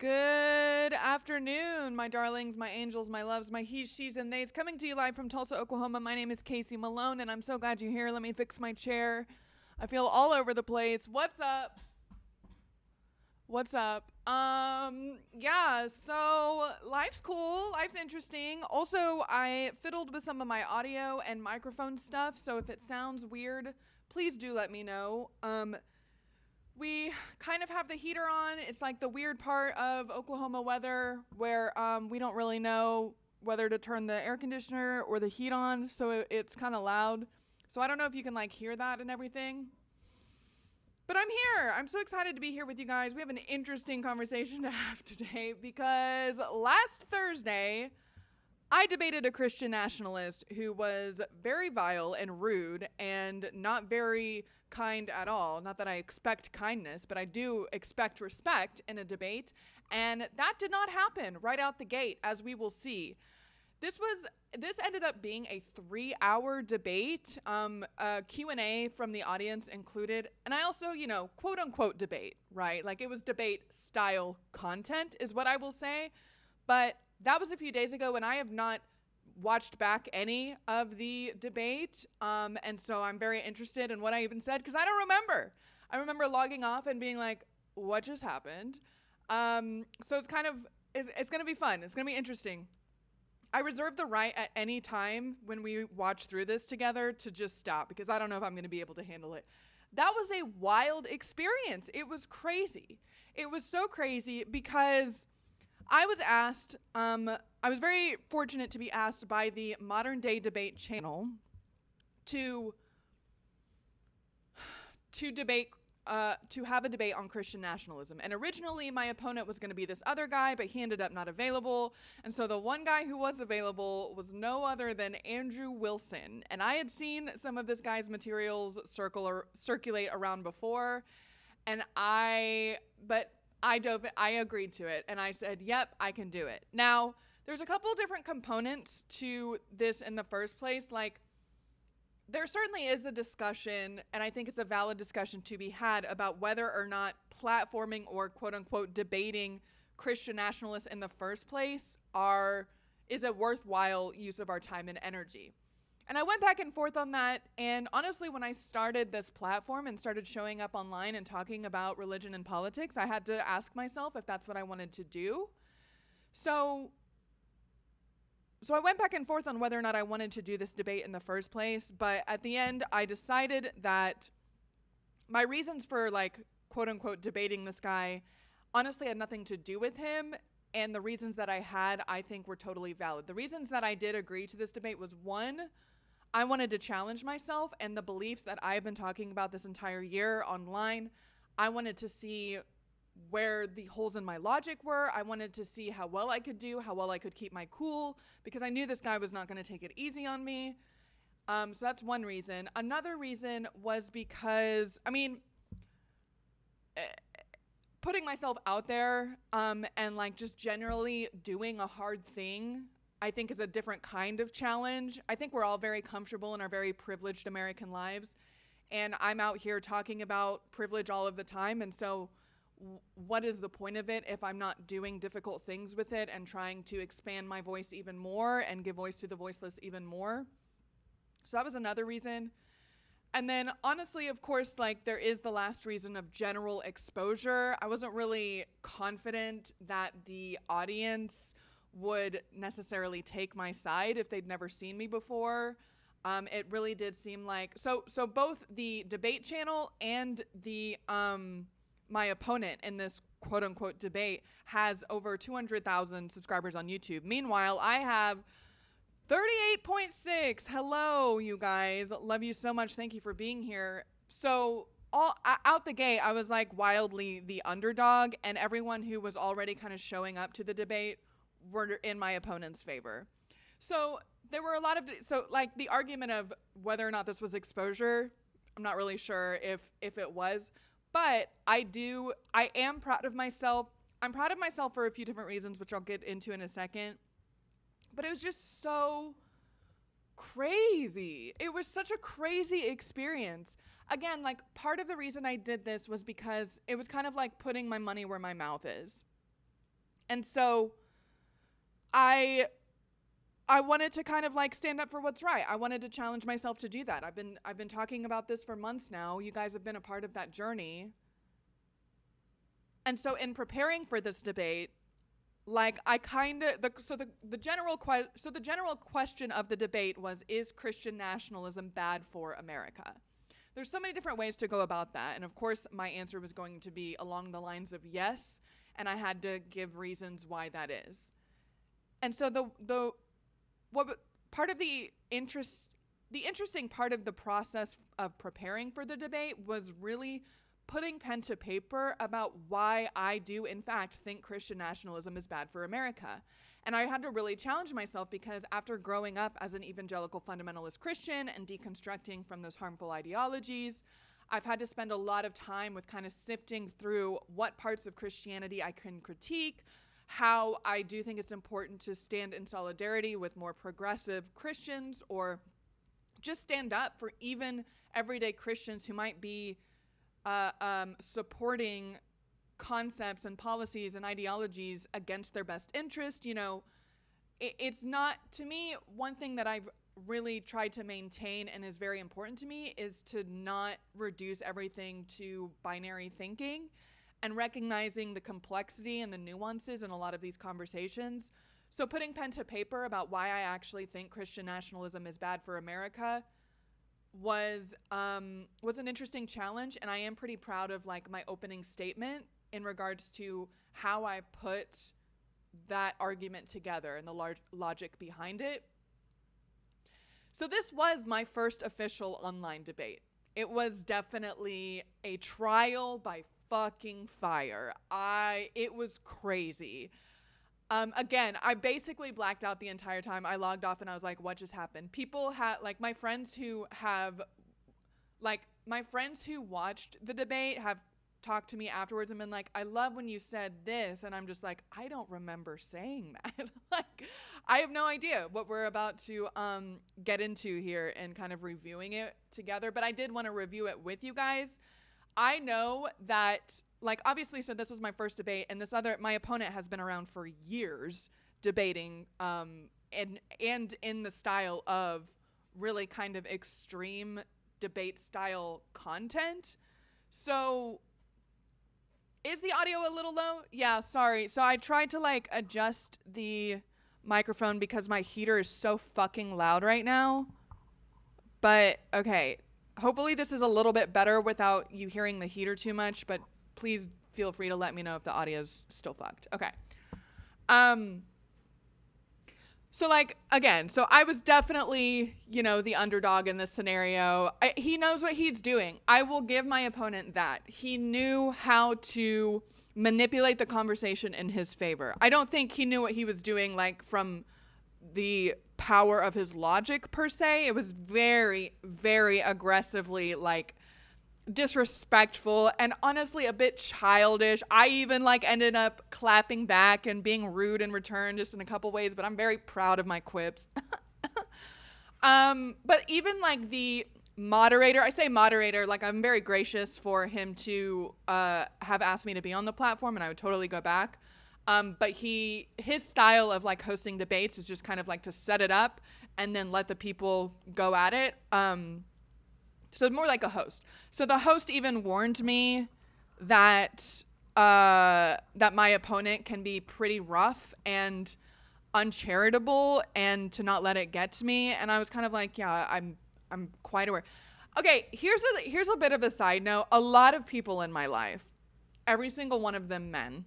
Good afternoon, my darlings, my angels, my loves, my he's, she's, and they's. Coming to you live from Tulsa, Oklahoma. My name is Kayse Malone, and I'm so glad you're here. Let me fix my chair. I feel all over the place. What's up? What's up? Yeah, so life's cool. Life's interesting. Also, I fiddled with some of my audio and microphone stuff, so if it sounds weird, please do let me know. We kind of have the heater on. It's like the weird part of Oklahoma weather where we don't really know whether to turn the air conditioner or the heat on, so it's kind of loud. So I don't know if you can like hear that and everything. But I'm here. I'm so excited to be here with you guys. We have an interesting conversation to have today because last Thursday, I debated a Christian nationalist who was very vile and rude and not very kind at all. Not that I expect kindness, but I do expect respect in a debate. And that did not happen right out the gate, as we will see. This ended up being a 3-hour debate, a Q&A from the audience included. And I also, quote unquote debate, right? Like it was debate style content is what I will say. But that was a few days ago, and I have not watched back any of the debate. And so I'm very interested in what I even said, because I don't remember. I remember logging off and being like, what just happened? So it's going to be fun. It's going to be interesting. I reserve the right at any time when we watch through this together to just stop, because I don't know if I'm going to be able to handle it. That was a wild experience. It was crazy. It was so crazy because I was asked, I was very fortunate to be asked by the Modern Day Debate channel to have a debate on Christian nationalism. And originally my opponent was going to be this other guy, but he ended up not available. And so the one guy who was available was no other than Andrew Wilson. And I had seen some of this guy's materials circulate around before. And I agreed to it. And I said, yep, I can do it. Now, there's a couple different components to this in the first place. Like, there certainly is a discussion, and I think it's a valid discussion to be had about whether or not platforming or quote unquote debating Christian nationalists in the first place is a worthwhile use of our time and energy. And I went back and forth on that, and honestly, when I started this platform and started showing up online and talking about religion and politics, I had to ask myself if that's what I wanted to do. So I went back and forth on whether or not I wanted to do this debate in the first place, but at the end, I decided that my reasons for like, quote unquote, debating this guy honestly had nothing to do with him, and the reasons that I had, I think, were totally valid. The reasons that I did agree to this debate was, one, I wanted to challenge myself and the beliefs that I've been talking about this entire year online. I wanted to see where the holes in my logic were. I wanted to see how well I could do, how well I could keep my cool, because I knew this guy was not going to take it easy on me. So that's one reason. Another reason was because, putting myself out there and like just generally doing a hard thing, I think is a different kind of challenge. I think we're all very comfortable in our very privileged American lives, and I'm out here talking about privilege all of the time, and so what is the point of it if I'm not doing difficult things with it and trying to expand my voice even more and give voice to the voiceless even more? So that was another reason. And then honestly, of course, like there is the last reason of general exposure. I wasn't really confident that the audience would necessarily take my side if they'd never seen me before. It really did seem like, so both the debate channel and the, my opponent in this quote unquote debate has over 200,000 subscribers on YouTube. Meanwhile, I have 38.6. Hello, you guys. Love you so much. Thank you for being here. So out the gate, I was like wildly the underdog, and everyone who was already kind of showing up to the debate were in my opponent's favor. So there were a lot of, like the argument of whether or not this was exposure, I'm not really sure if it was. But I am proud of myself. I'm proud of myself for a few different reasons, which I'll get into in a second. But it was just so crazy. It was such a crazy experience. Again, like part of the reason I did this was because it was kind of like putting my money where my mouth is. And so I wanted to kind of like stand up for what's right. I wanted to challenge myself to do that. I've been talking about this for months now. You guys have been a part of that journey. And so in preparing for this debate, like I kind of the general question of the debate was, is Christian nationalism bad for America? There's so many different ways to go about that, and of course my answer was going to be along the lines of yes, and I had to give reasons why that is. And so the interesting part of the process of preparing for the debate was really putting pen to paper about why I do, in fact, think Christian nationalism is bad for America. And I had to really challenge myself, because after growing up as an evangelical fundamentalist Christian and deconstructing from those harmful ideologies, I've had to spend a lot of time with kind of sifting through what parts of Christianity I can critique, how I do think it's important to stand in solidarity with more progressive Christians, or just stand up for even everyday Christians who might be supporting concepts and policies and ideologies against their best interest. You know, it's not, to me, one thing that I've really tried to maintain and is very important to me is to not reduce everything to binary thinking, and recognizing the complexity and the nuances in a lot of these conversations. So putting pen to paper about why I actually think Christian nationalism is bad for America was an interesting challenge, and I am pretty proud of like my opening statement in regards to how I put that argument together and the logic behind it. So this was my first official online debate. It was definitely a trial by fucking fire. It was crazy. Again, I basically blacked out the entire time. I logged off and I was like, what just happened? People had, like, my friends who watched the debate have talked to me afterwards and been like, I love when you said this. And I'm just like, I don't remember saying that. Like, I have no idea what we're about to get into here and kind of reviewing it together. But I did want to review it with you guys. I know that, like, obviously, so this was my first debate, and my opponent has been around for years debating, and in the style of really kind of extreme debate style content. So is the audio a little low? Yeah, sorry. So I tried to like adjust the microphone because my heater is so fucking loud right now. But okay, hopefully this is a little bit better without you hearing the heater too much, but please feel free to let me know if the audio is still fucked. Okay. So like, again, so I was definitely, the underdog in this scenario. He knows what he's doing. I will give my opponent that. He knew how to manipulate the conversation in his favor. I don't think he knew what he was doing, like, from the power of his logic per se. It was very, very aggressively, like, disrespectful and honestly a bit childish. I even like ended up clapping back and being rude in return, just in a couple ways, but I'm very proud of my quips. But even like the moderator, I say moderator, like I'm very gracious for him to have asked me to be on the platform, and I would totally go back. But his style of like hosting debates is just kind of like to set it up and then let the people go at it. So more like a host. So the host even warned me that my opponent can be pretty rough and uncharitable, and to not let it get to me. And I was kind of like, yeah, I'm quite aware. Okay, here's a bit of a side note. A lot of people in my life, every single one of them men,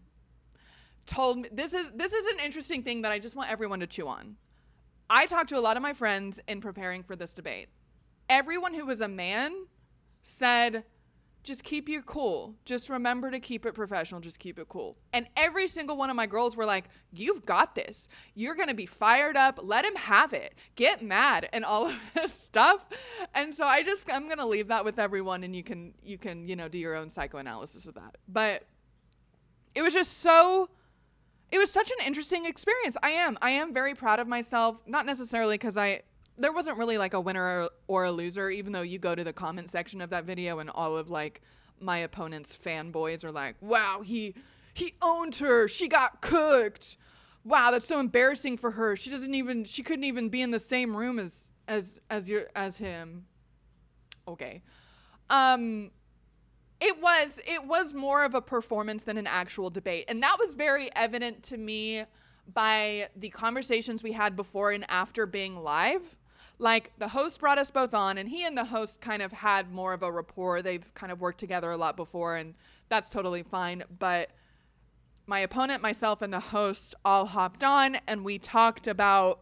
told me this is an interesting thing that I just want everyone to chew on. I talked to a lot of my friends in preparing for this debate. Everyone who was a man said, just keep your cool. Just remember to keep it professional. Just keep it cool. And every single one of my girls were like, you've got this. You're going to be fired up. Let him have it. Get mad and all of this stuff. And so I'm going to leave that with everyone, and you can, do your own psychoanalysis of that. But it was just it was such an interesting experience. I am very proud of myself. Not necessarily because there wasn't really like a winner or a loser, even though you go to the comment section of that video and all of like my opponent's fanboys are like, wow, he He owned her. She got cooked. Wow, that's so embarrassing for her. She couldn't even be in the same room as him. Okay. It was more of a performance than an actual debate. And that was very evident to me by the conversations we had before and after being live. Like, the host brought us both on, and he and the host kind of had more of a rapport. They've kind of worked together a lot before, and that's totally fine. But my opponent, myself, and the host all hopped on, and we talked about,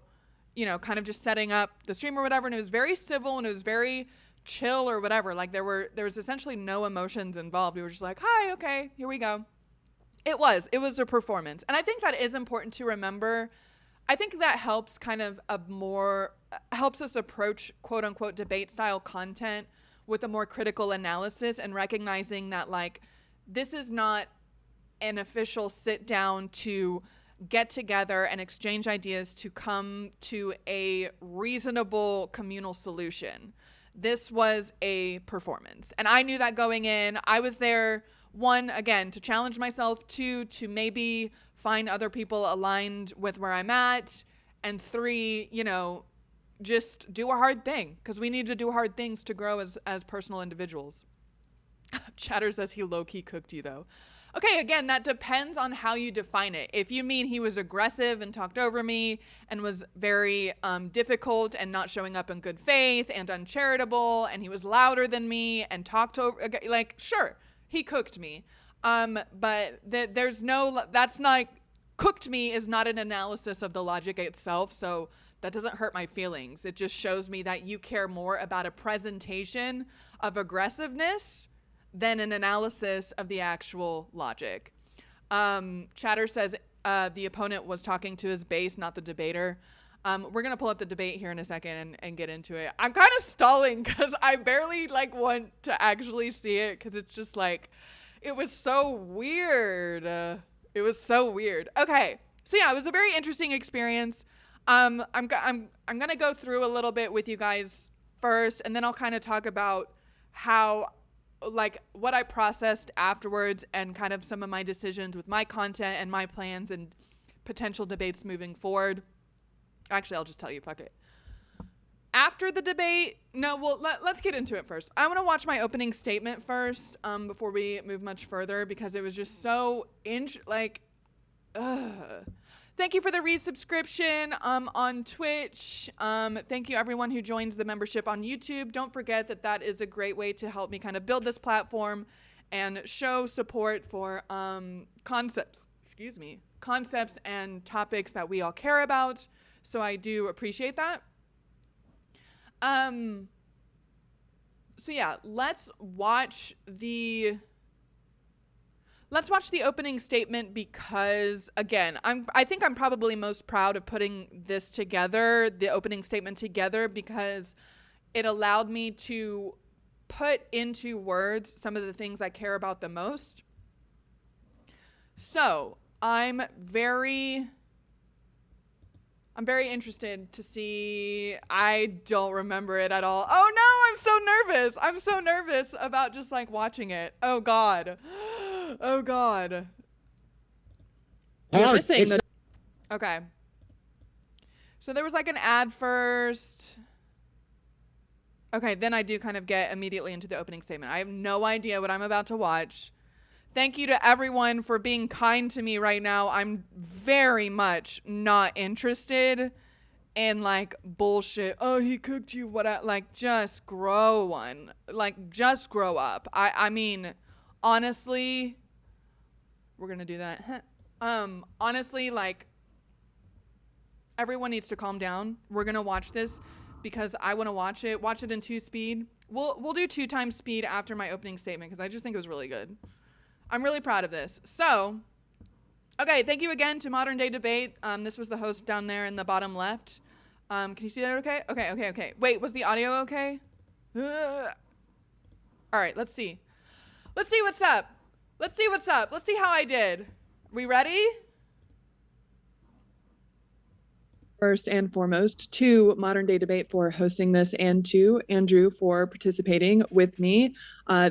you know, kind of just setting up the stream or whatever. And it was very civil, and it was very chill or whatever. Like, there was essentially no emotions involved. We were just like, hi, okay, here we go. It was a performance. And I think that is important to remember. I think that helps helps us approach quote unquote debate style content with a more critical analysis and recognizing that, like, this is not an official sit down to get together and exchange ideas to come to a reasonable communal solution. This was a performance. And I knew that going in. I was there, one, again, to challenge myself, two, to maybe find other people aligned with where I'm at, and three, you know, just do a hard thing, because we need to do hard things to grow as personal individuals. Chatter says he low-key cooked you, though. Okay, again, that depends on how you define it. If you mean he was aggressive and talked over me and was very difficult and not showing up in good faith and uncharitable, and he was louder than me and talked over, like, sure, he cooked me. But that's not, cooked me is not an analysis of the logic itself, so that doesn't hurt my feelings. It just shows me that you care more about a presentation of aggressiveness than an analysis of the actual logic. Chatter says the opponent was talking to his base, not the debater. We're gonna pull up the debate here in a second and get into it. I'm kind of stalling because I barely want to actually see it, because it's just like, it was so weird. It was so weird. Okay, so yeah, it was a very interesting experience. I'm gonna go through a little bit with you guys first, and then I'll kind of talk about how, like, what I processed afterwards and kind of some of my decisions with my content and my plans and potential debates moving forward. Actually, I'll just tell you, fuck it. After the debate, let's get into it first. I want to watch my opening statement first before we move much further, because it was just so Thank you for the resubscription on Twitch. Thank you everyone who joins the membership on YouTube. Don't forget that is a great way to help me kind of build this platform and show support for concepts and topics that we all care about. So I do appreciate that. So yeah, let's watch the opening statement, because again, I think I'm probably most proud of putting this together, the opening statement together, because it allowed me to put into words some of the things I care about the most. So I'm very interested to see. I don't remember it at all. Oh no, I'm so nervous. I'm so nervous about just like watching it. Oh God. Oh God. Okay. So there was like an ad first. Okay, then I do kind of get immediately into the opening statement. I have no idea what I'm about to watch. Thank you to everyone for being kind to me right now. I'm very much not interested in like bullshit. Oh, he cooked you. Like, just grow one. Like, just grow up. I mean, honestly, we're gonna do that. Honestly, like, everyone needs to calm down. We're gonna watch this because I want to watch it. Watch it in 2 speed. We'll do 2 times speed after my opening statement, because I just think it was really good. I'm really proud of this. So, okay, thank you again to Modern Day Debate. This was the host down there in the bottom left. Can you see that okay? Okay. Wait, was the audio okay? All right, let's see. Let's see what's up. Let's see how I did. We ready? first and foremost to Modern Day Debate for hosting this, and to Andrew for participating with me.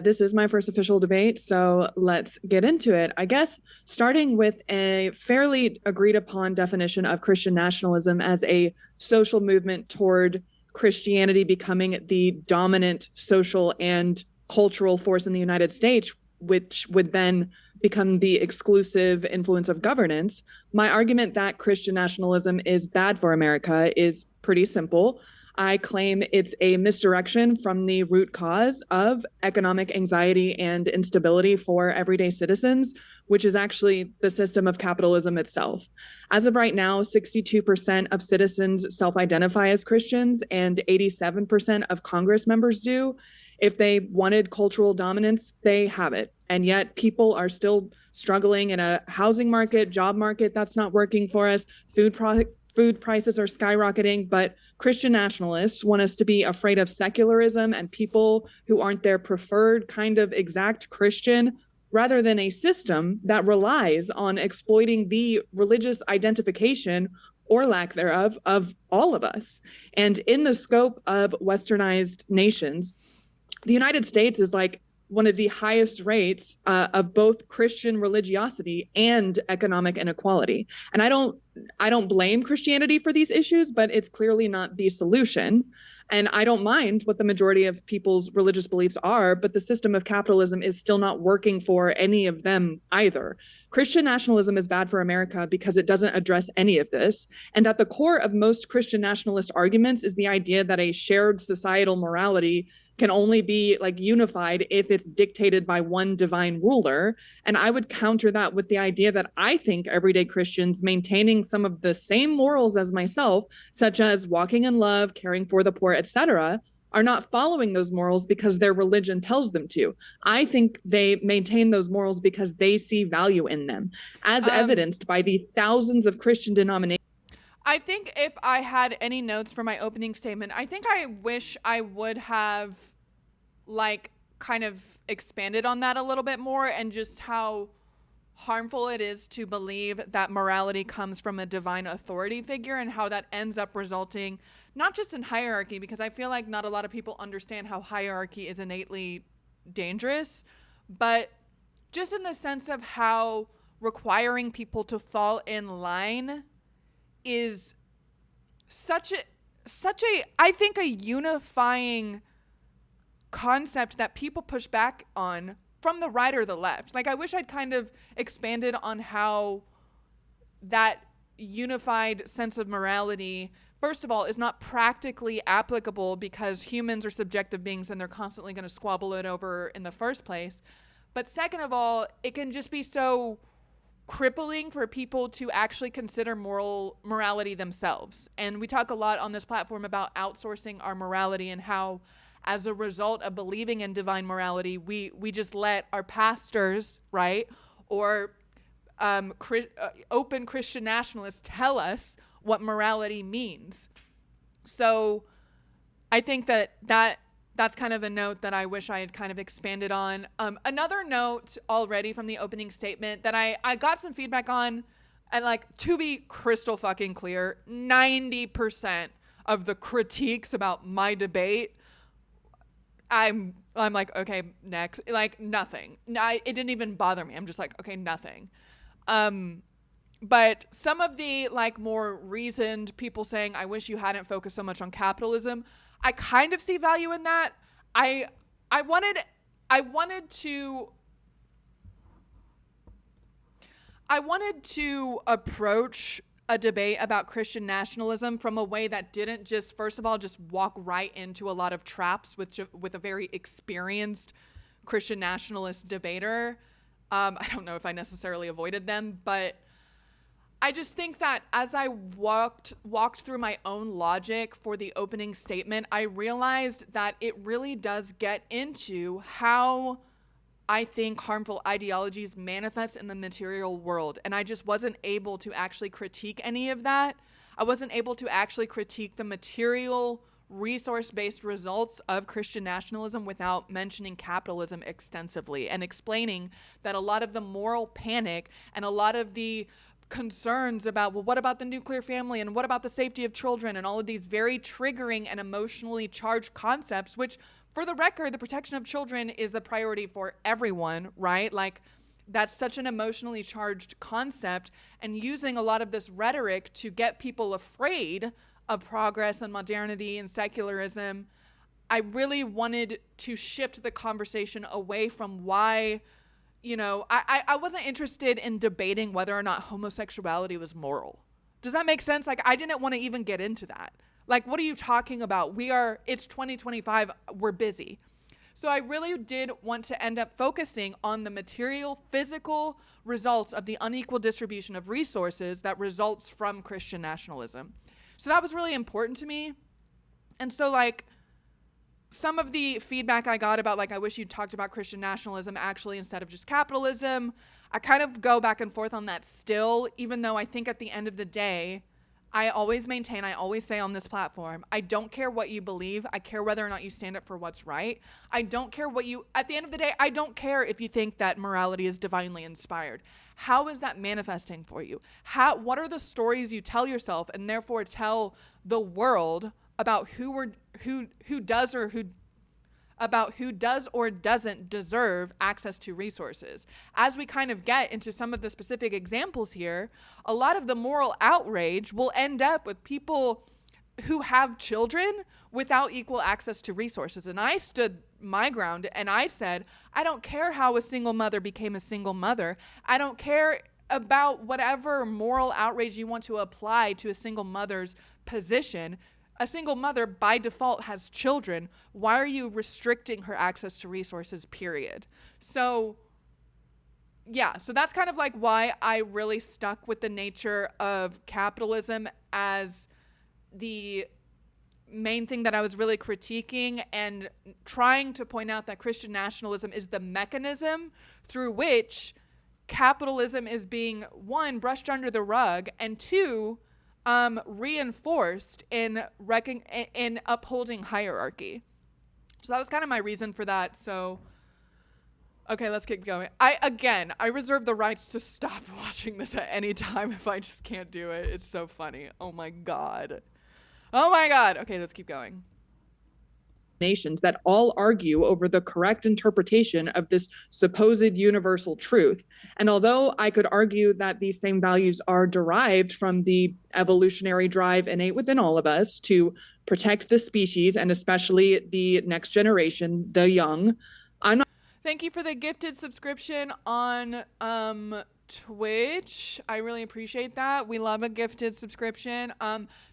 This is my first official debate, so let's get into it. I guess starting with a fairly agreed upon definition of Christian nationalism as a social movement toward Christianity becoming the dominant social and cultural force in the United States, which would then become the exclusive influence of governance. My argument that Christian nationalism is bad for America is pretty simple. I claim it's a misdirection from the root cause of economic anxiety and instability for everyday citizens, which is actually the system of capitalism itself. As of right now, 62% of citizens self-identify as Christians and 87% of Congress members do. If they wanted cultural dominance, they have it. And yet people are still struggling in a housing market, job market that's not working for us. Food prices are skyrocketing, but Christian nationalists want us to be afraid of secularism and people who aren't their preferred kind of exact Christian, rather than a system that relies on exploiting the religious identification or lack thereof of all of us. And in the scope of westernized nations, the United States is like one of the highest rates of both Christian religiosity and economic inequality. And I don't blame Christianity for these issues, but it's clearly not the solution. And I don't mind what the majority of people's religious beliefs are, but the system of capitalism is still not working for any of them either. Christian nationalism is bad for America because it doesn't address any of this. And at the core of most Christian nationalist arguments is the idea that a shared societal morality can only be like unified if it's dictated by one divine ruler. And I would counter that with the idea that I think everyday Christians maintaining some of the same morals as myself, such as walking in love, caring for the poor, etc., are not following those morals because their religion tells them to. I think they maintain those morals because they see value in them, as evidenced by the thousands of Christian denominations. I think if I had any notes for my opening statement, I think I wish I would have like kind of expanded on that a little bit more, and just how harmful it is to believe that morality comes from a divine authority figure, and how that ends up resulting not just in hierarchy, because I feel like not a lot of people understand how hierarchy is innately dangerous, but just in the sense of how requiring people to fall in line is such a I think a unifying concept that people push back on from the right or the left. Like, I wish I'd kind of expanded on how that unified sense of morality, first of all, is not practically applicable because humans are subjective beings and they're constantly going to squabble it over in the first place. But second of all, it can just be so crippling for people to actually consider morality themselves. And we talk a lot on this platform about outsourcing our morality, and how as a result of believing in divine morality, we just let our pastors, right, or open Christian nationalists tell us what morality means. So I think that's kind of a note that I wish I had kind of expanded on. Another note already from the opening statement that I got some feedback on, and like, to be crystal fucking clear, 90% of the critiques about my debate, I'm like, okay, next. Like, nothing. It didn't even bother me. I'm just like, okay, nothing. But some of the like more reasoned people saying, I wish you hadn't focused so much on capitalism, I kind of see value in that. I wanted to approach a debate about Christian nationalism from a way that didn't just, first of all, just walk right into a lot of traps with a very experienced Christian nationalist debater. I don't know if I necessarily avoided them, but I just think that as I walked through my own logic for the opening statement, I realized that it really does get into how I think harmful ideologies manifest in the material world. And I just wasn't able to actually critique any of that. I wasn't able to actually critique the material, resource-based results of Christian nationalism without mentioning capitalism extensively, and explaining that a lot of the moral panic and a lot of the concerns about, well, what about the nuclear family and what about the safety of children and all of these very triggering and emotionally charged concepts, which, for the record, the protection of children is the priority for everyone, right? Like, that's such an emotionally charged concept, and using a lot of this rhetoric to get people afraid of progress and modernity and secularism. I really wanted to shift the conversation away from why, I wasn't interested in debating whether or not homosexuality was moral. Does that make sense? Like, I didn't want to even get into that. Like, what are you talking about? It's 2025, we're busy. So I really did want to end up focusing on the material, physical results of the unequal distribution of resources that results from Christian nationalism. So that was really important to me. And so, like, some of the feedback I got about, like, I wish you'd talked about Christian nationalism actually instead of just capitalism, I kind of go back and forth on that still, even though I think at the end of the day, I always maintain, I always say on this platform, I don't care what you believe. I care whether or not you stand up for what's right. I don't care at the end of the day, I don't care if you think that morality is divinely inspired. How is that manifesting for you? What are the stories you tell yourself and therefore tell the world about who does or doesn't deserve access to resources? As we kind of get into some of the specific examples here, a lot of the moral outrage will end up with people who have children without equal access to resources. And I stood my ground and I said, I don't care how a single mother became a single mother. I don't care about whatever moral outrage you want to apply to a single mother's position. A single mother by default has children. Why are you restricting her access to resources, period? So yeah, so that's kind of like why I really stuck with the nature of capitalism as the main thing that I was really critiquing, and trying to point out that Christian nationalism is the mechanism through which capitalism is being, one, brushed under the rug, and two, reinforced in upholding hierarchy. So that was kind of my reason for that. So, okay, let's keep going. I reserve the rights to stop watching this at any time if I just can't do it. It's so funny. Oh my God. Okay, let's keep going. Nations that all argue over the correct interpretation of this supposed universal truth. And although I could argue that these same values are derived from the evolutionary drive innate within all of us to protect the species and especially the next generation, the young, I'm not. Thank you for the gifted subscription on Twitch. I really appreciate that. We love a gifted subscription.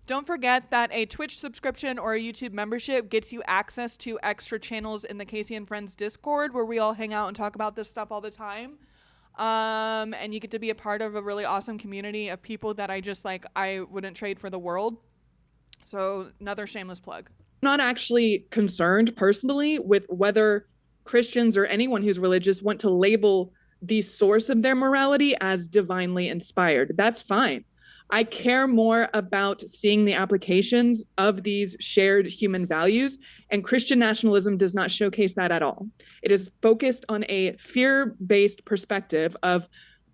Don't forget that a Twitch subscription or a YouTube membership gets you access to extra channels in the Kayse and Friends Discord, where we all hang out and talk about this stuff all the time. And you get to be a part of a really awesome community of people that I wouldn't trade for the world. So another shameless plug. Not actually concerned personally with whether Christians or anyone who's religious want to label the source of their morality as divinely inspired. That's fine. I care more about seeing the applications of these shared human values, and Christian nationalism does not showcase that at all. It is focused on a fear-based perspective of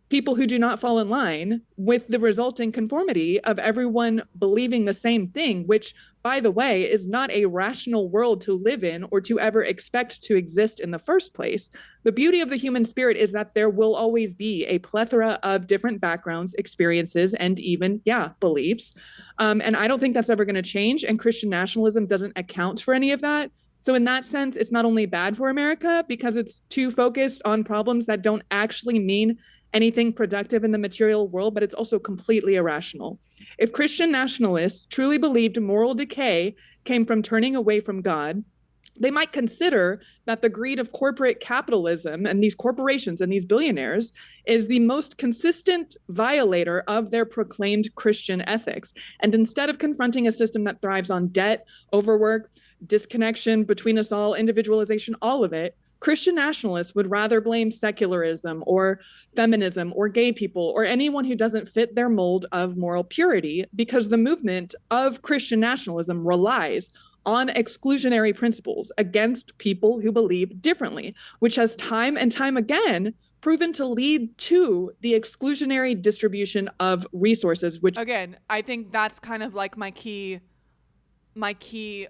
people who do not fall in line with the resulting conformity of everyone believing the same thing, which, by the way, is not a rational world to live in or to ever expect to exist in the first place. The beauty of the human spirit is that there will always be a plethora of different backgrounds, experiences, and even, beliefs. And I don't think that's ever going to change. And Christian nationalism doesn't account for any of that. So in that sense, it's not only bad for America because it's too focused on problems that don't actually mean anything productive in the material world, but it's also completely irrational. If Christian nationalists truly believed moral decay came from turning away from God, they might consider that the greed of corporate capitalism and these corporations and these billionaires is the most consistent violator of their proclaimed Christian ethics. And instead of confronting a system that thrives on debt, overwork, disconnection between us all, individualization, all of it, Christian nationalists would rather blame secularism or feminism or gay people or anyone who doesn't fit their mold of moral purity, because the movement of Christian nationalism relies on exclusionary principles against people who believe differently, which has time and time again proven to lead to the exclusionary distribution of resources, which again, I think that's kind of like my key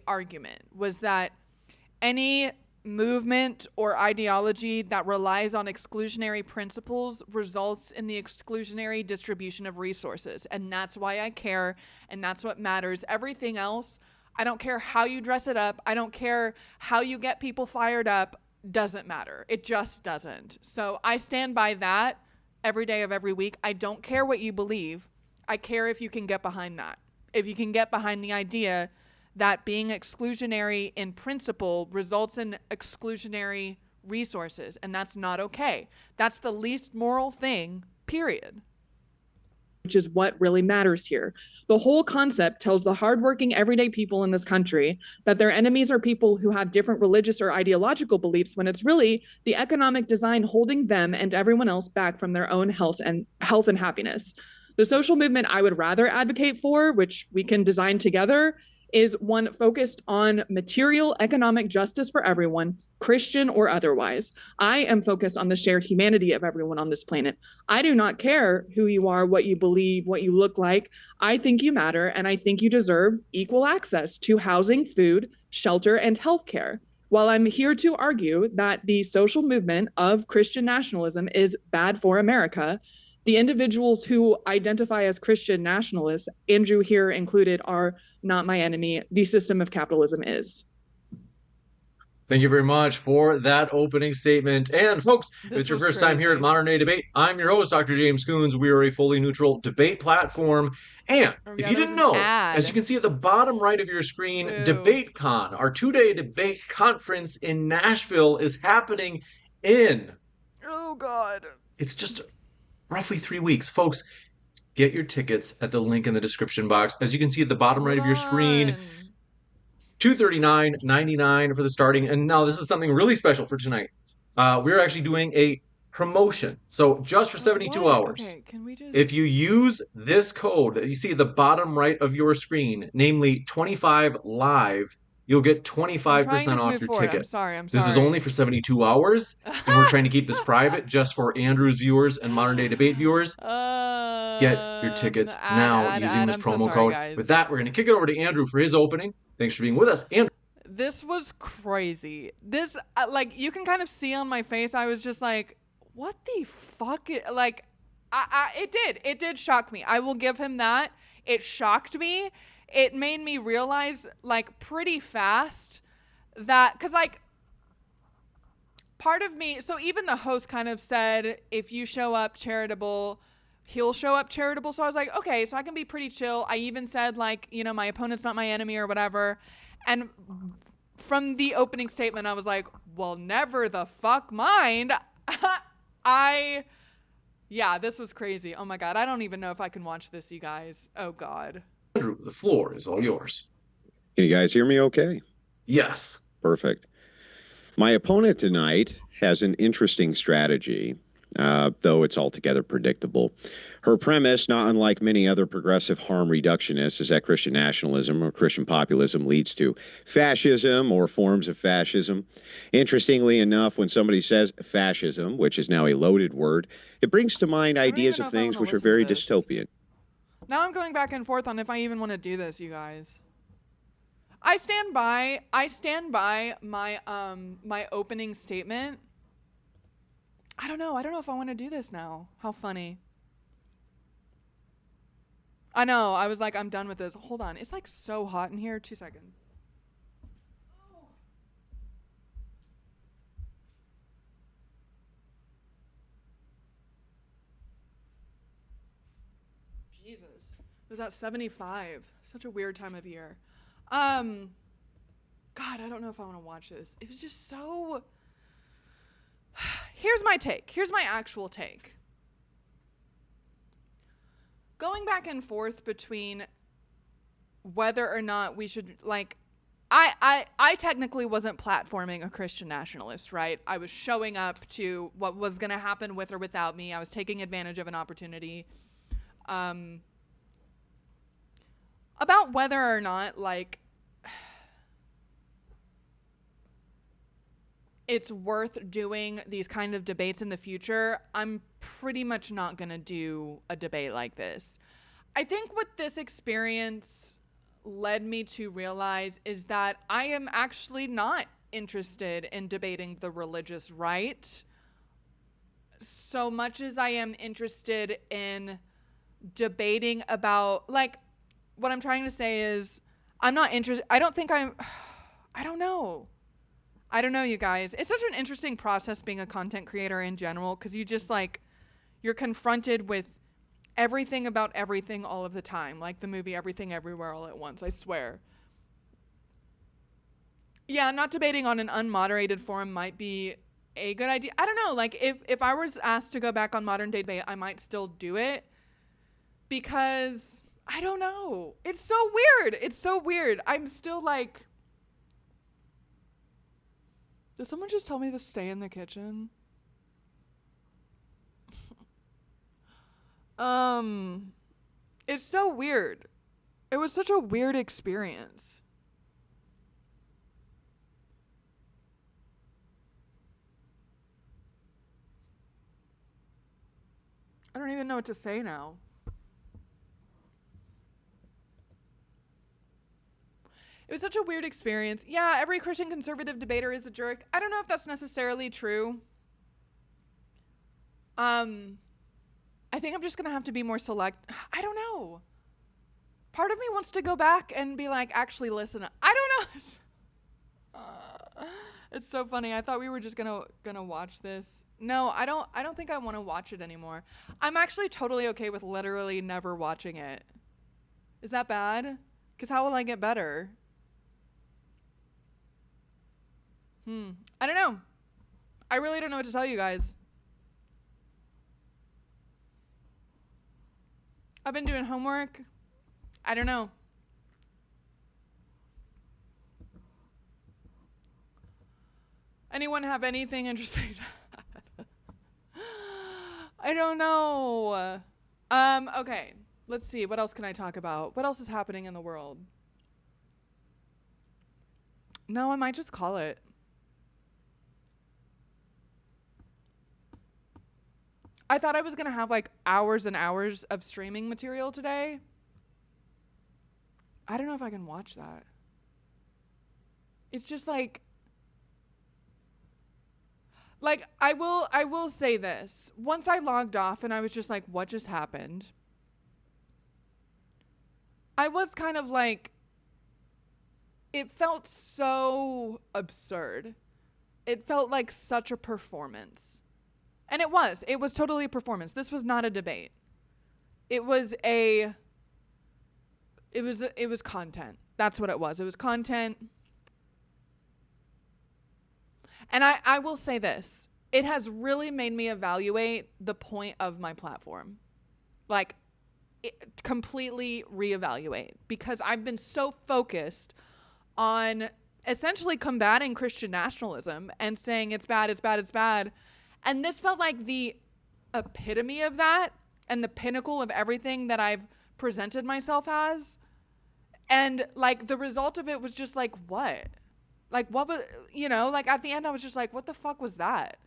argument was that any movement or ideology that relies on exclusionary principles results in the exclusionary distribution of resources. And that's why I care, and that's what matters. Everything else, I don't care how you dress it up. I don't care how you get people fired up. Doesn't matter. It just doesn't. So I stand by that every day of every week. I don't care what you believe. I care if you can get behind that. If you can get behind the idea that being exclusionary in principle results in exclusionary resources, and that's not okay. That's the least moral thing, period. Which is what really matters here. The whole concept tells the hardworking, everyday people in this country that their enemies are people who have different religious or ideological beliefs, when it's really the economic design holding them and everyone else back from their own health and happiness. The social movement I would rather advocate for, which we can design together, is one focused on material economic justice for everyone, Christian or otherwise. I am focused on the shared humanity of everyone on this planet. I do not care who you are, what you believe, what you look like. I think you matter, and I think you deserve equal access to housing, food, shelter, and healthcare. While I'm here to argue that the social movement of Christian nationalism is bad for America, the individuals who identify as Christian nationalists, Andrew here included, are not my enemy. The system of capitalism is. Thank you very much for that opening statement. And folks, if it's your first time here at Modern Day Debate, I'm your host, Dr. James Coons. We are a fully neutral debate platform. And if you didn't know, as you can see at the bottom right of your screen, DebateCon, our 2-day debate conference in Nashville, is happening in... Oh, God. It's just roughly 3 weeks. Folks, get your tickets at the link in the description box. As you can see at the bottom right of your screen, $239.99 for the starting. And now this is something really special for tonight. We're actually doing a promotion. So just for 72 hours, okay, can we just... if you use this code that you see at the bottom right of your screen, namely 25 live, you'll get 25% off your ticket. I'm sorry. This is only for 72 hours, and we're trying to keep this private just for Andrew's viewers and Modern Day Debate viewers. Get your tickets now using this promo code. Guys. With that, we're going to kick it over to Andrew for his opening. Thanks for being with us, Andrew. This was crazy. This, like, you can kind of see on my face, I was just like, what the fuck? It did shock me. I will give him that. It shocked me. It made me realize, like, pretty fast that, because, like, part of me, so even the host kind of said, if you show up charitable, he'll show up charitable. So I was like, okay, so I can be pretty chill. I even said, like, you know, my opponent's not my enemy or whatever. And from the opening statement, I was like, well, never the fuck mind. Yeah, this was crazy. Oh my God. I don't even know if I can watch this, you guys. Oh God. Andrew, the floor is all yours. Can you guys hear me okay? Yes. Perfect. My opponent tonight has an interesting strategy, though it's altogether predictable. Her premise, not unlike many other progressive harm reductionists, is that Christian nationalism or Christian populism leads to fascism or forms of fascism. Interestingly enough, when somebody says fascism, which is now a loaded word, it brings to mind ideas of things which are very dystopian. Now I'm going back and forth on if I even want to do this, you guys. I stand by my my opening statement. I don't know if I want to do this now. How funny. I know, I was like, I'm done with this. Hold on, it's like so hot in here. 2 seconds. Jesus. It was at 75. Such a weird time of year. God, I don't know if I want to watch this. It was just so... Here's my take. Here's my actual take. Going back and forth between whether or not we should, like... I technically wasn't platforming a Christian nationalist, right? I was showing up to what was going to happen with or without me. I was taking advantage of an opportunity. About whether or not, like, it's worth doing these kind of debates in the future, I'm pretty much not going to do a debate like this. I think what this experience led me to realize is that I am actually not interested in debating the religious right so much as I am interested in debating about, like, what I'm trying to say is I'm not interested. I don't know. I don't know, you guys. It's such an interesting process being a content creator in general, because you just, like, you're confronted with everything about everything all of the time, like the movie Everything Everywhere All at Once, I swear. Yeah, not debating on an unmoderated forum might be a good idea. I don't know, like, if I was asked to go back on modern day debate, I might still do it, because I don't know. It's so weird. It's so weird. I'm still like, did someone just tell me to stay in the kitchen? It's so weird. It was such a weird experience. I don't even know what to say now. It was such a weird experience. Yeah, every Christian conservative debater is a jerk. I don't know if that's necessarily true. I think I'm just gonna have to be more select. I don't know. Part of me wants to go back and be like, actually listen. I don't know. It's so funny. I thought we were just gonna watch this. No, I don't think I want to watch it anymore. I'm actually totally okay with literally never watching it. Is that bad? Because how will I get better? I don't know. I really don't know what to tell you guys. I've been doing homework. I don't know. Anyone have anything interesting? I don't know. Okay. Let's see. What else can I talk about? What else is happening in the world? No, I might just call it. I thought I was going to have like hours and hours of streaming material today. I don't know if I can watch that. It's just like I will say this. Once I logged off and I was just like, what just happened? I was kind of like, it felt so absurd. It felt like such a performance. And it was totally a performance. This was not a debate. It was content. That's what it was. It was content. And I will say this. It has really made me evaluate the point of my platform. Like, completely reevaluate. Because I've been so focused on essentially combating Christian nationalism and saying it's bad, it's bad, it's bad. And this felt like the epitome of that and the pinnacle of everything that I've presented myself as. And like the result of it was just like, what? Like, what was, like at the end I was just like, what the fuck was that?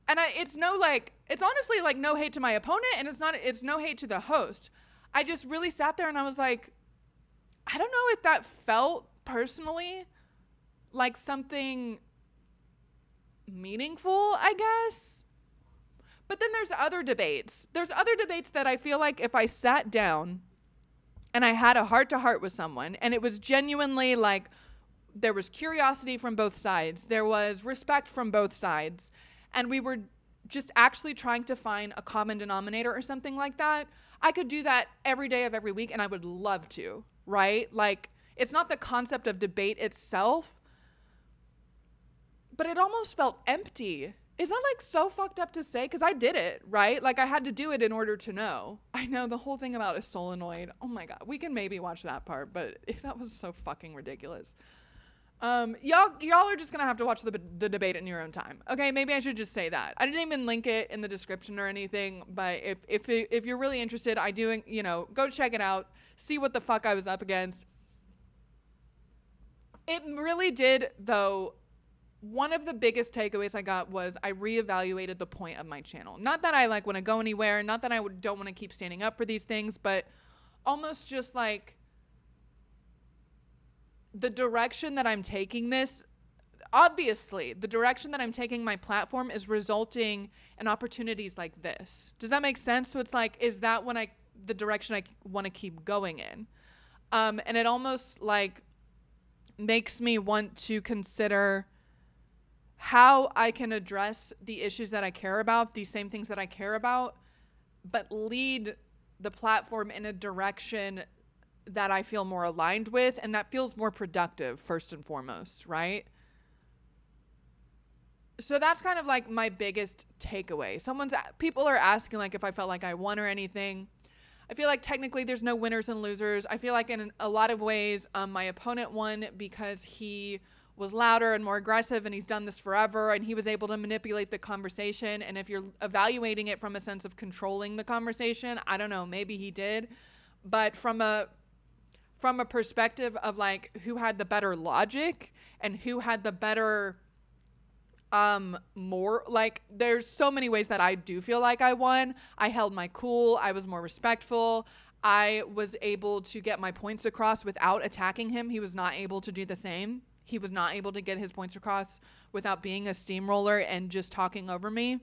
And it's honestly like no hate to my opponent, and it's no hate to the host. I just really sat there and I was like, I don't know if that felt personally like something meaningful, I guess. But then there's other debates. There's other debates that I feel like if I sat down and I had a heart-to-heart with someone, and it was genuinely like there was curiosity from both sides, there was respect from both sides, and we were just actually trying to find a common denominator or something like that, I could do that every day of every week, and I would love to, right? Like, it's not the concept of debate itself, but it almost felt empty. Is that like so fucked up to say? Because I did it, right? Like I had to do it in order to know. I know the whole thing about a solenoid. Oh my God. We can maybe watch that part, but that was so fucking ridiculous. Y'all are just going to have to watch the debate in your own time. Okay, maybe I should just say that. I didn't even link it in the description or anything, but if you're really interested, go check it out. See what the fuck I was up against. It really did, though, one of the biggest takeaways I got was I reevaluated the point of my channel. Not that I like want to go anywhere, not that I don't want to keep standing up for these things, but almost just like the direction that I'm taking this, obviously the direction that I'm taking my platform is resulting in opportunities like this. Does that make sense? So it's like, is that the direction I want to keep going in? And it almost like makes me want to consider how I can address the issues that I care about, these same things that I care about, but lead the platform in a direction that I feel more aligned with and that feels more productive first and foremost, right? So that's kind of like my biggest takeaway. People are asking like if I felt like I won or anything. I feel like technically there's no winners and losers. I feel like in a lot of ways, my opponent won because he was louder and more aggressive, and he's done this forever, and he was able to manipulate the conversation. And if you're evaluating it from a sense of controlling the conversation, I don't know, maybe he did. But from a perspective of like who had the better logic and who had the better more, like there's so many ways that I do feel like I won. I held my cool. I was more respectful. I was able to get my points across without attacking him. He was not able to do the same. He was not able to get his points across without being a steamroller and just talking over me.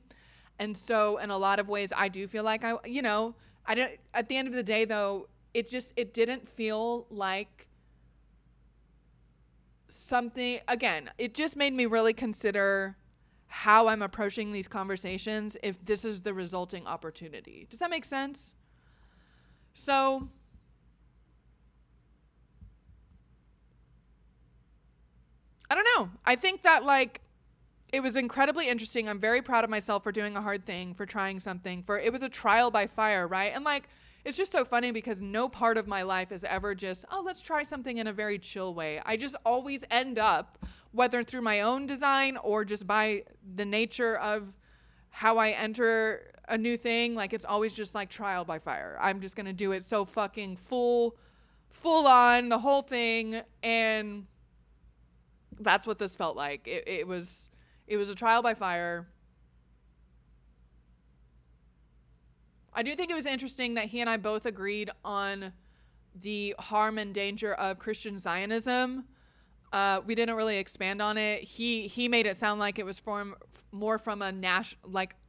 And so in a lot of ways, I do feel like at the end of the day though, it didn't feel like something, again, it just made me really consider how I'm approaching these conversations if this is the resulting opportunity. Does that make sense? So I don't know. I think that like it was incredibly interesting. I'm very proud of myself for doing a hard thing, for trying something, it was a trial by fire, right? And like, it's just so funny because no part of my life is ever just, oh, let's try something in a very chill way. I just always end up, whether through my own design or just by the nature of how I enter a new thing, like it's always just like trial by fire. I'm just going to do it so fucking full on, the whole thing. And that's what this felt like. It was a trial by fire. I do think it was interesting that he and I both agreed on the harm and danger of Christian Zionism. We didn't really expand on it. He made it sound like it was more from a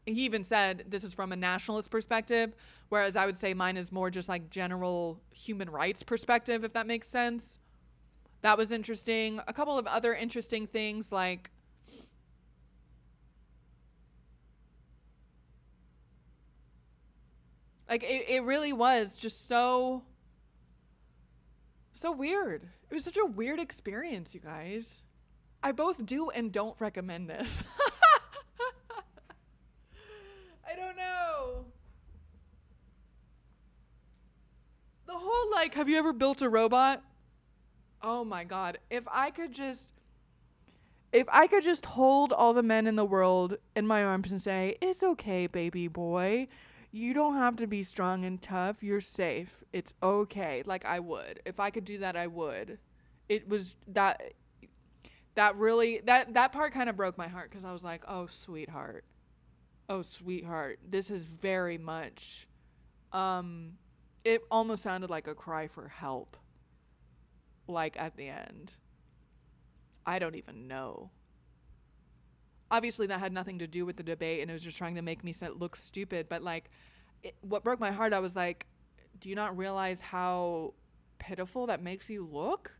he even said this is from a nationalist perspective, whereas I would say mine is more just like general human rights perspective, if that makes sense. That was interesting. A couple of other interesting things like it really was just so weird. It was such a weird experience, you guys. I both do and don't recommend this. I don't know. The whole like, have you ever built a robot? Oh my God. If I could just hold all the men in the world in my arms and say, it's okay, baby boy. You don't have to be strong and tough. You're safe. It's okay. Like I would. If I could do that, I would. It was that really, that part kind of broke my heart because I was like, oh, sweetheart. Oh, sweetheart. This is very much, it almost sounded like a cry for help. Like at the end. I don't even know. Obviously that had nothing to do with the debate and it was just trying to make me look stupid, but like what broke my heart, I was like, do you not realize how pitiful that makes you look?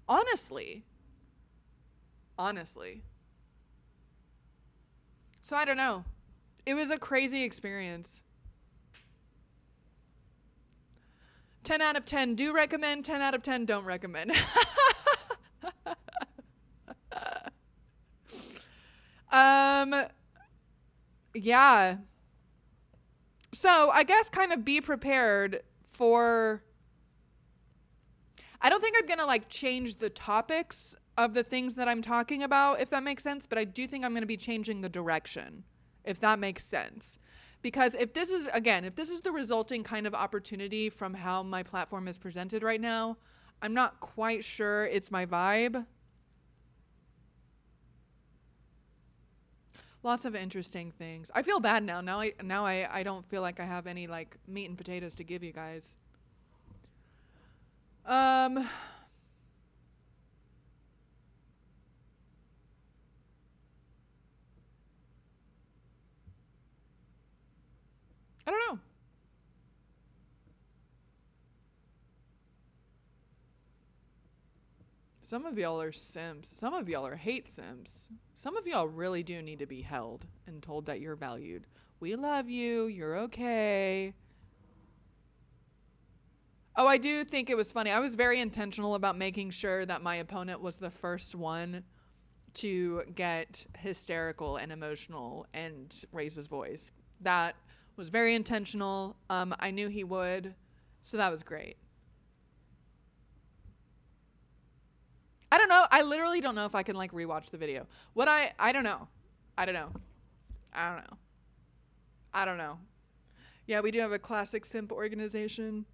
Honestly. So I don't know. It was a crazy experience. 10 out of 10 do recommend, 10 out of 10 don't recommend. Yeah. So I guess kind of be prepared for, I don't think I'm going to like change the topics of the things that I'm talking about, if that makes sense, but I do think I'm going to be changing the direction, if that makes sense. Because if this is the resulting kind of opportunity from how my platform is presented right now, I'm not quite sure it's my vibe. Lots of interesting things. I feel bad now. Now I don't feel like I have any like meat and potatoes to give you guys. I don't know. Some of y'all are simps. Some of y'all are hate simps. Some of y'all really do need to be held and told that you're valued. We love you. You're okay. Oh, I do think it was funny. I was very intentional about making sure that my opponent was the first one to get hysterical and emotional and raise his voice. That was very intentional. I knew he would, so that was great. I don't know. I literally don't know if I can like rewatch the video. I don't know. I don't know. I don't know. I don't know. Yeah, we do have a classic simp organization.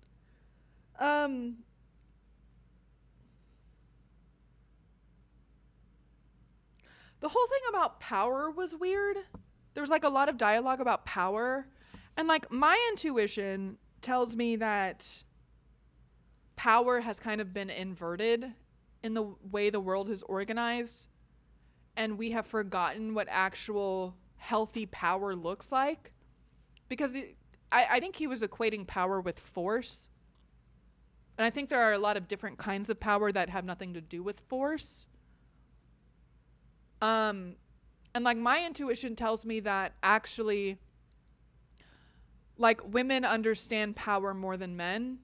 The whole thing about power was weird. There was like a lot of dialogue about power. And like my intuition tells me that power has kind of been inverted in the way the world is organized. And we have forgotten what actual healthy power looks like. Because I think he was equating power with force. And I think there are a lot of different kinds of power that have nothing to do with force. And like my intuition tells me that actually like women understand power more than men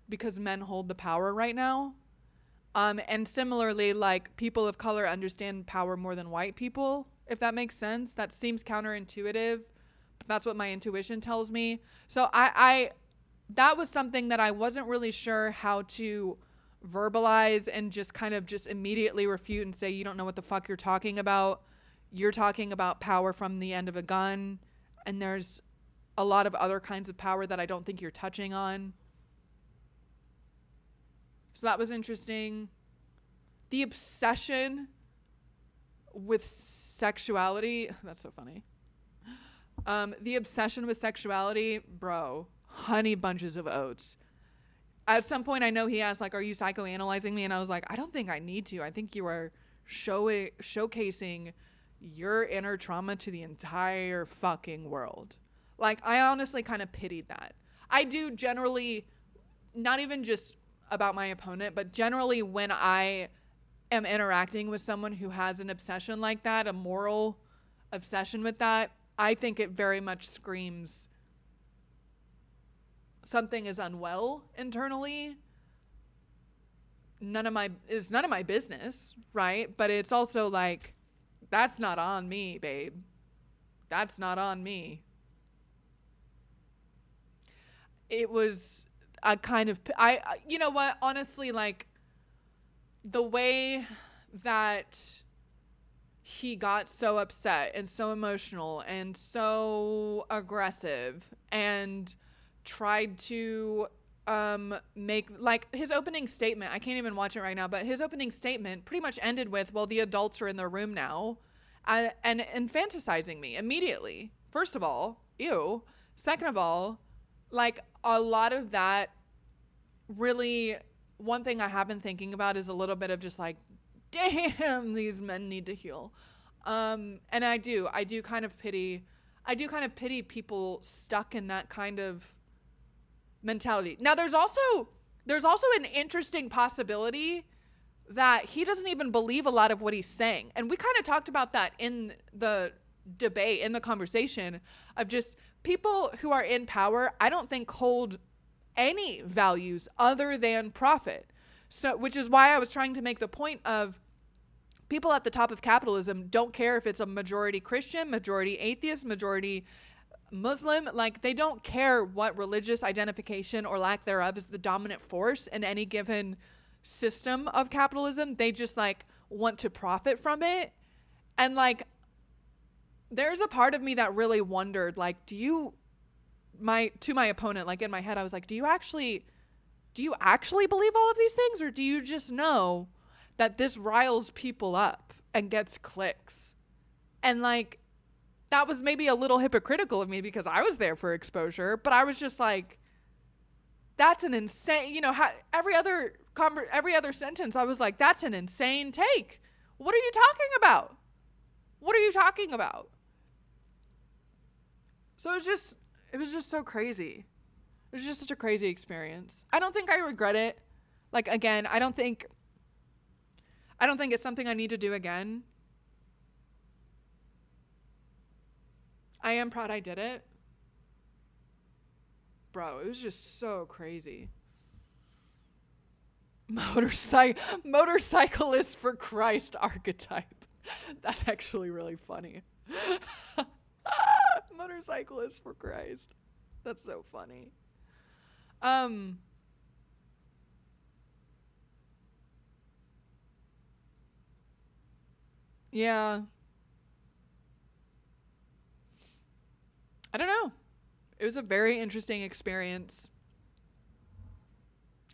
because men hold the power right now. And similarly, like people of color understand power more than white people, if that makes sense. That seems counterintuitive, but that's what my intuition tells me. So that was something that I wasn't really sure how to verbalize and just kind of just immediately refute and say, you don't know what the fuck you're talking about. You're talking about power from the end of a gun. And there's a lot of other kinds of power that I don't think you're touching on. So that was interesting. The obsession with sexuality. That's so funny. The obsession with sexuality, bro. Honey bunches of oats. At some point, I know he asked, like, are you psychoanalyzing me? And I was like, I don't think I need to. I think you are showcasing your inner trauma to the entire fucking world. Like, I honestly kind of pitied that. I do generally, not even just about my opponent, but generally when I am interacting with someone who has an obsession like that, a moral obsession with that, I think it very much screams something is unwell internally. It's none of my business, right? But it's also like, that's not on me, babe. That's not on me. It was a kind of, you know what, honestly, like the way that he got so upset and so emotional and so aggressive and tried to make, like, his opening statement, I can't even watch it right now, but his opening statement pretty much ended with, well, the adults are in the room now, and fantasizing me immediately. First of all, ew. Second of all, like, a lot of that really, one thing I have been thinking about is a little bit of just like, damn, these men need to heal. And I do kind of pity people stuck in that kind of mentality. Now there's also an interesting possibility that he doesn't even believe a lot of what he's saying. And we kind of talked about that in the debate, in the conversation, of just people who are in power, I don't think hold any values other than profit. So, which is why I was trying to make the point of people at the top of capitalism don't care if it's a majority Christian, majority atheist, majority Muslim. Like, they don't care what religious identification or lack thereof is the dominant force in any given system of capitalism. They just like want to profit from it. And like, there's a part of me that really wondered, like, to my opponent, like in my head, I was like, do you actually believe all of these things? Or do you just know that this riles people up and gets clicks? And like, that was maybe a little hypocritical of me because I was there for exposure, but I was just like, that's an insane, you know, every other sentence, I was like, that's an insane take. What are you talking about? What are you talking about? So it was just so crazy. It was just such a crazy experience. I don't think I regret it. Like, again, I don't think it's something I need to do again. I am proud I did it. Bro, it was just so crazy. Motorcyclist for Christ archetype. That's actually really funny. Motorcyclist for Christ. That's so funny. Yeah. I don't know. It was a very interesting experience.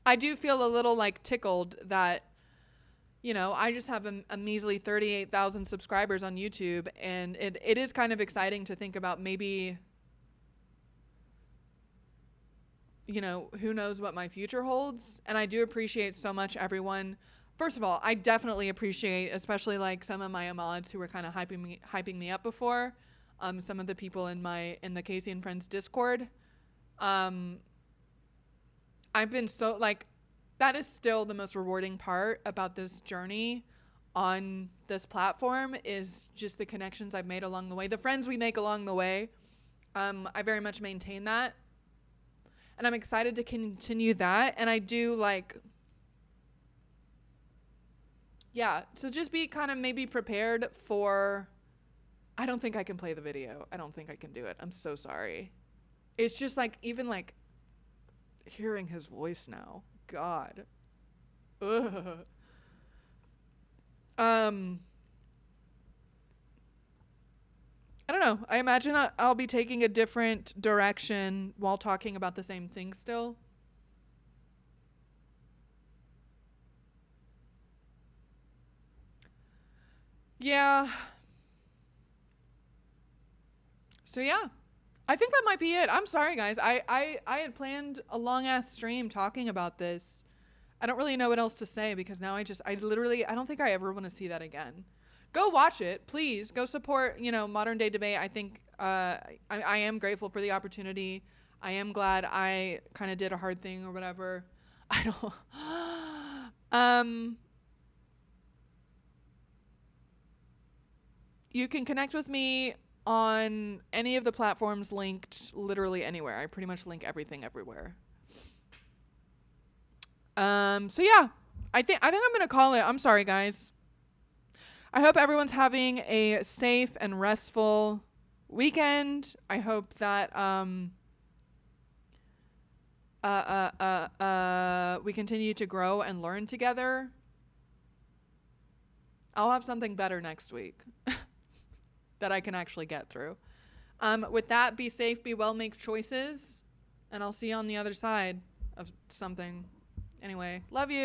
I do feel a little like tickled that, you know, I just have a measly 38,000 subscribers on YouTube, and it is kind of exciting to think about maybe, you know, who knows what my future holds. And I do appreciate so much everyone. First of all, I definitely appreciate, especially like some of my mods who were kind of hyping me up before. Some of the people in the Kayse and Friends Discord. I've been so like, that is still the most rewarding part about this journey on this platform, is just the connections I've made along the way, the friends we make along the way. I very much maintain that, and I'm excited to continue that. And I do like, yeah, so just be kind of maybe prepared for, I don't think I can play the video. I don't think I can do it. I'm so sorry. It's just like, even like hearing his voice now. God. Ugh. I don't know. I imagine I'll be taking a different direction while talking about the same thing still. Yeah. So yeah, I think that might be it. I'm sorry, guys. I had planned a long ass stream talking about this. I don't really know what else to say, because now I don't think I ever want to see that again. Go watch it, please. Go support, you know, Modern Day Debate. I think I am grateful for the opportunity. I am glad I kind of did a hard thing or whatever. I don't. You can connect with me on any of the platforms linked literally anywhere. I pretty much link everything everywhere. So yeah, I think I'm gonna call it. I'm sorry, guys. I hope everyone's having a safe and restful weekend. I hope that we continue to grow and learn together. I'll have something better next week that I can actually get through. With that, be safe, be well, make choices, and I'll see you on the other side of something. Anyway, love you.